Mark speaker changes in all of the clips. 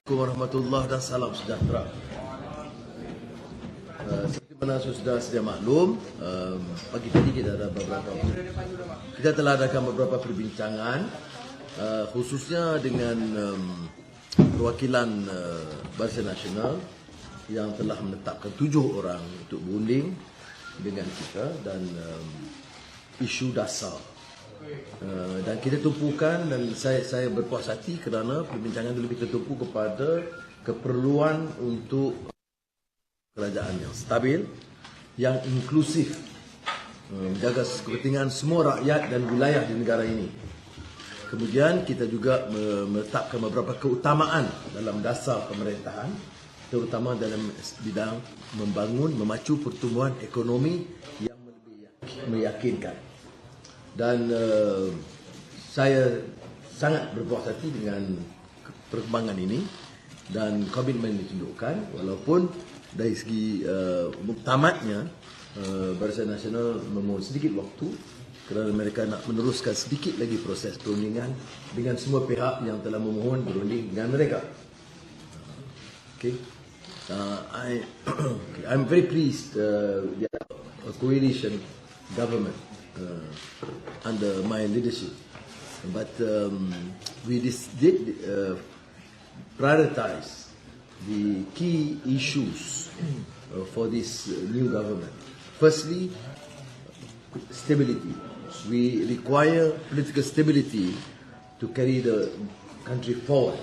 Speaker 1: Assalamualaikum warahmatullahi dan salam sejahtera. Seperti mana sudah sedia maklum, pagi tadi kita telah adakan beberapa perbincangan, khususnya dengan perwakilan Barisan Nasional yang telah menetapkan 7 orang untuk berunding dengan kita dan isu dasar. Dan kita tumpukan, dan saya berpuas hati kerana perbincangan dulu kita tumpu kepada keperluan untuk kerajaan yang stabil, yang inklusif, menjaga kepentingan semua rakyat dan wilayah di negara ini. Kemudian kita juga meletakkan beberapa keutamaan dalam dasar pemerintahan, terutama dalam bidang membangun, memacu pertumbuhan ekonomi yang lebih meyakinkan. Dan saya sangat berpuas hati dengan perkembangan ini dan komitmen ditunjukkan, walaupun dari segi muktamadnya Barisan Nasional memohon sedikit waktu kerana mereka nak meneruskan sedikit lagi proses perundingan dengan semua pihak yang telah memohon berunding dengan mereka. Okay. I'm very pleased with a coalition government under my leadership, but we did prioritize the key issues for this new government. Firstly, stability. We require political stability to carry the country forward.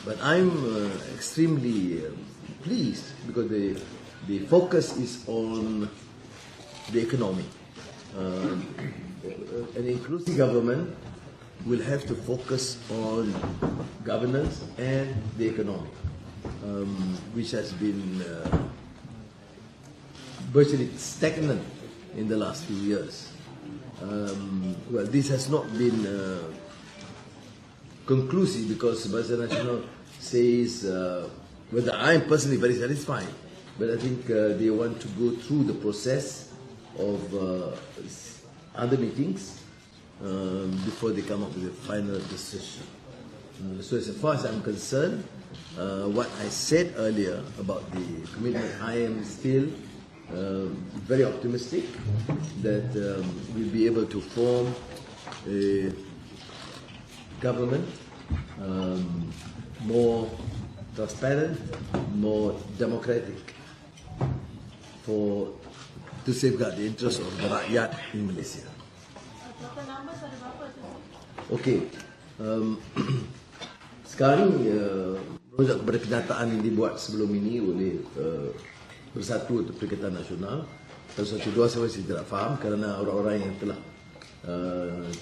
Speaker 1: But I'm extremely pleased because the focus is on the economy. An inclusive government will have to focus on governance and the economy, which has been virtually stagnant in the last few years. Well, this has not been conclusive because Barisan Nasional says, whether I'm personally very satisfied, but I think they want to go through the process of other meetings before they come up with a final decision. So as far as I'm concerned, what I said earlier about the commitment, I am still very optimistic that we'll be able to form a government more transparent, more democratic, to safeguard the interests of the rakyat in Malaysia. Okey, sekarang merujuk kepada kenyataan yang dibuat sebelum ini oleh Bersatu untuk Pakatan Nasional. Satu dua saya masih tidak faham kerana orang-orang yang telah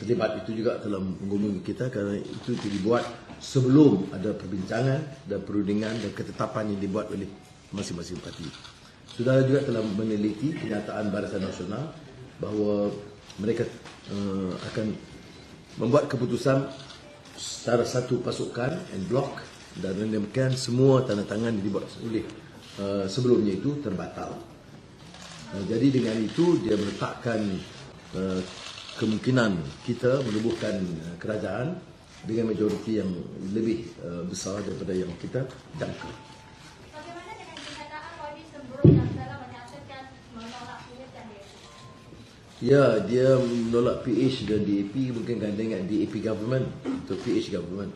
Speaker 1: terlibat itu juga telah menghubungi kita kerana itu dibuat sebelum ada perbincangan dan perundingan dan ketetapan yang dibuat oleh masing-masing parti. Saudara juga telah meneliti kenyataan Barisan Nasional bahawa mereka akan membuat keputusan secara satu pasukan en blok, dan demikian semua tanda tangan yang dibuat oleh sebelumnya itu terbatal. Jadi dengan itu dia meletakkan kemungkinan kita menubuhkan kerajaan dengan majoriti yang lebih besar daripada yang kita jangka. Ya, dia menolak PH dan DAP, mungkin gandeng dengan DAP government atau PH government.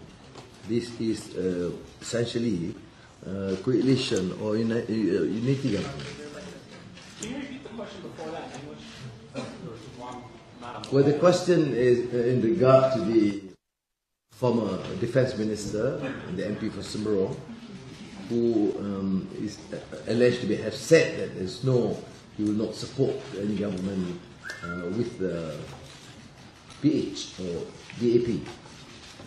Speaker 1: This is essentially coalition or unity government.
Speaker 2: Can you repeat the question before that in English?
Speaker 1: Well, the question is in regard to the former defense minister, the MP for Sebagai, who is alleged to have said that he will not support any government with the PH or DAP.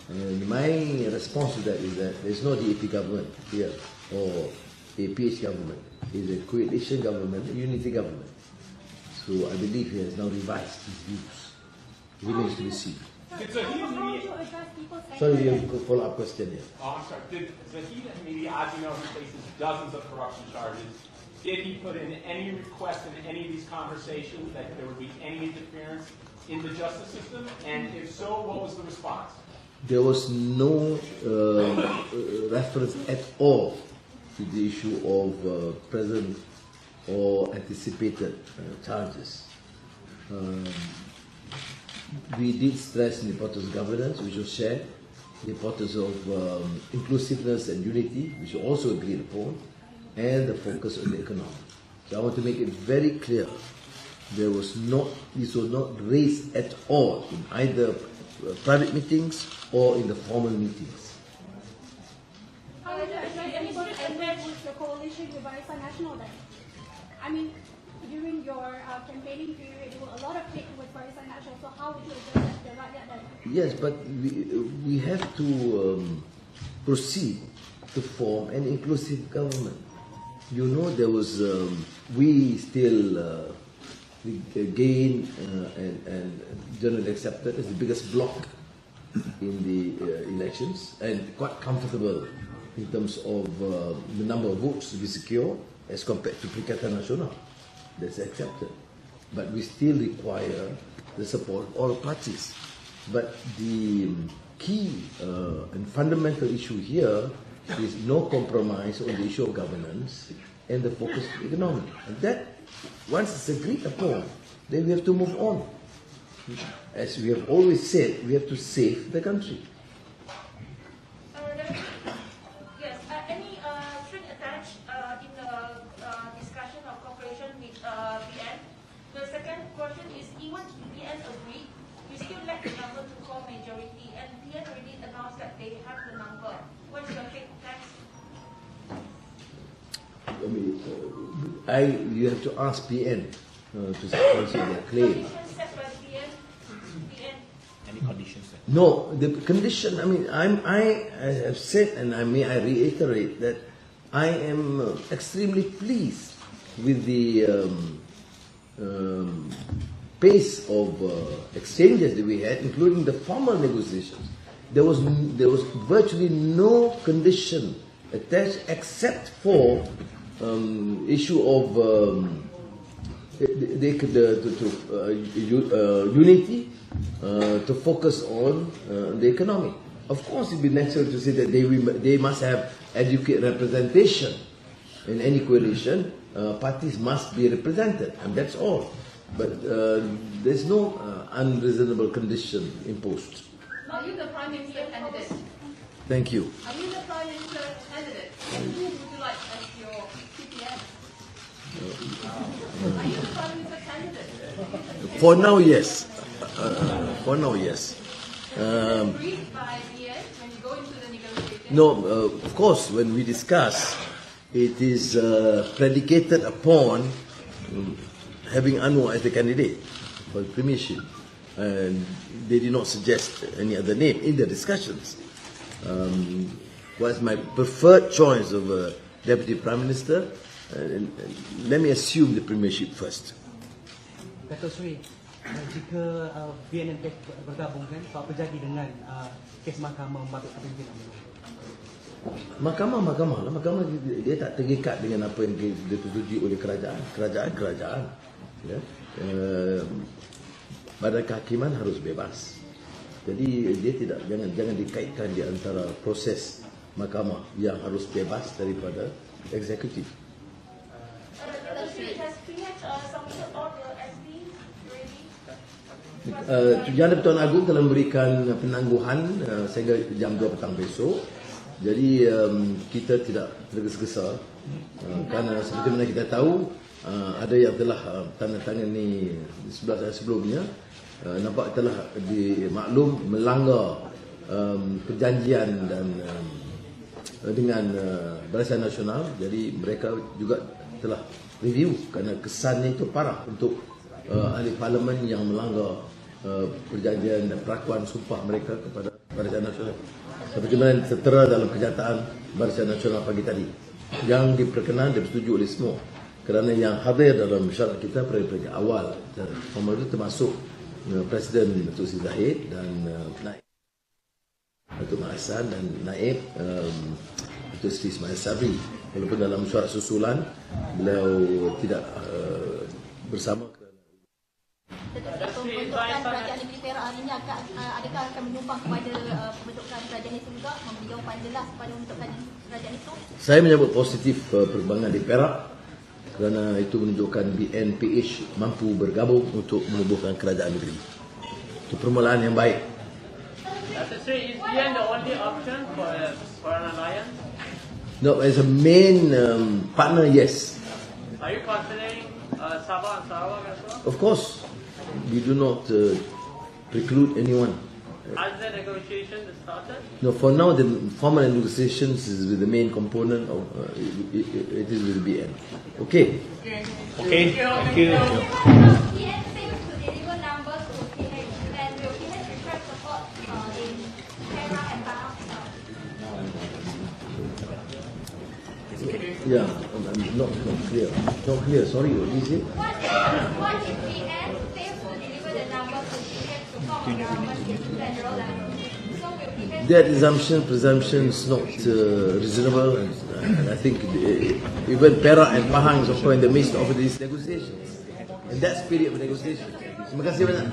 Speaker 1: And my response to that is that there is no DAP government here or a PH government. It is a coalition government, a unity government. So I believe he has now revised his views. He remains to be seen. Sorry, you have a follow-up question here.
Speaker 2: Oh, I'm sorry. Did Zahid Hamidi, as you know, he faces dozens of corruption charges. Did he put in any request in any of these conversations that there would be any interference in the justice system? And if so, what was the response?
Speaker 1: there was no reference at all to the issue of present or anticipated charges. We did stress the importance of governance, which was shared, the importance of inclusiveness and unity, which was also agreed upon, and the focus on the economy. So I want to make it very clear, this was not raised at all in either private meetings or in the formal meetings.
Speaker 3: Anybody attend with the coalition with Barisan Nasional then? I mean, during your campaigning period, there were a lot of hate with Barisan Nasional, so how would you address the rakyat then?
Speaker 1: Yes, but we have to proceed to form an inclusive government. You know, there was, we still gained and generally accepted as the biggest bloc in the elections, and quite comfortable in terms of the number of votes to be secured as compared to Pakatan Harapan. That's accepted. But we still require the support of all parties. But the key and fundamental issue here is no compromise on the issue of governance and the focus of the economy. And that, once it's agreed upon, then we have to move on. As we have always said, we have to save the country.
Speaker 4: Yes, any string attached in the discussion of cooperation with PN? The second question is, even if PN agreed, you still lack the number to form majority, and PN already announced that they have the number. What's your take next?
Speaker 1: I mean, you have to ask PN to answer their claim.
Speaker 4: Conditions set by PN?
Speaker 2: Any conditions?
Speaker 1: No, the condition, I mean, I have said, and I reiterate, that I am extremely pleased with the pace of exchanges that we had, including the formal negotiations. There was virtually no condition attached except for issue of unity to focus on the economy. Of course, it would be natural to say that they must have adequate representation in any coalition. Parties must be represented, and that's all. But there's no unreasonable condition imposed.
Speaker 5: Are you the Prime Minister candidate?
Speaker 1: Thank you.
Speaker 5: Are you the Prime Minister candidate? And who would you like as your CPM? Are you the Prime Minister candidate?
Speaker 1: For now, yes. For now, yes.
Speaker 5: Agreed by the end when you go into the negotiation?
Speaker 1: No, of course, when we discuss, it is predicated upon having Anwar as the candidate for the premiership. And they did not suggest any other name in the discussions. Was my preferred choice of Deputy Prime Minister. Let me assume the premiership first.
Speaker 6: Dato' Sri, jika BNN bergabung kan, apa jadi dengan kes mahkamah membatut kepimpinan?
Speaker 1: Mahkamah dia tak terikat dengan apa yang ditetujui oleh kerajaan. Ya. Badan kehakiman harus bebas. Jadi dia jangan dikaitkan di antara proses mahkamah yang harus bebas daripada eksekutif. Jabatan Pertuan Agong telah memberikan penangguhan sehingga jam 2 petang besok. Jadi kita tidak tergesa-gesa kerana seperti mana kita tahu ada yang telah tanda tangan ni sebelah saya sebelumnya, nampak telah dimaklum melanggar perjanjian dan dengan Barisan Nasional. Jadi mereka juga telah review kerana kesannya itu parah untuk ahli parlimen yang melanggar perjanjian dan perakuan sumpah mereka kepada Barisan Nasional. Seperti mana tertera dalam kenyataan Barisan Nasional pagi tadi, yang diperkenan dan disetujui oleh semua. Kerana yang hadir dalam syarat kita pada awal formal itu termasuk Presiden Datuk Seri Zahid dan Naib Datuk Barisan dan Naib Datuk Seri Ismail Sabri. Walaupun dalam syarat susulan beliau tidak bersama.
Speaker 7: pembentukan kerajaan negeri Perak hari ini adakah akan menyumbang kepada pembentukan kerajaan itu juga, memberi jawapan jelas pada pembentukan kerajaan itu?
Speaker 1: Saya menyambut positif perkembangan di Perak kerana itu menunjukkan BNPH mampu bergabung untuk menubuhkan kerajaan negeri. Itu permulaan yang baik.
Speaker 2: Is BN the only option for an alliance?
Speaker 1: No, as a main partner, yes.
Speaker 2: Are you considering Sabah and Sarawak as well?
Speaker 1: Of course, we do not preclude anyone.
Speaker 2: Has the negotiation started?
Speaker 1: No, for now the formal negotiations is with the main component of it is with BN. Okay.
Speaker 2: Okay. Thank you.
Speaker 3: PN fails to deliver numbers to PH, and will PH request support in Perak and Pahang?
Speaker 1: Yeah, I'm not clear. Not clear. Sorry, what did you say?
Speaker 3: What if PN fails to deliver the numbers to PH to form a government in federal level? So will PH...
Speaker 1: That presumption is not reasonable, and I think even Perak and Pahang is also in the midst of these negotiations, and that spirit of negotiation. Terima kasih banyak.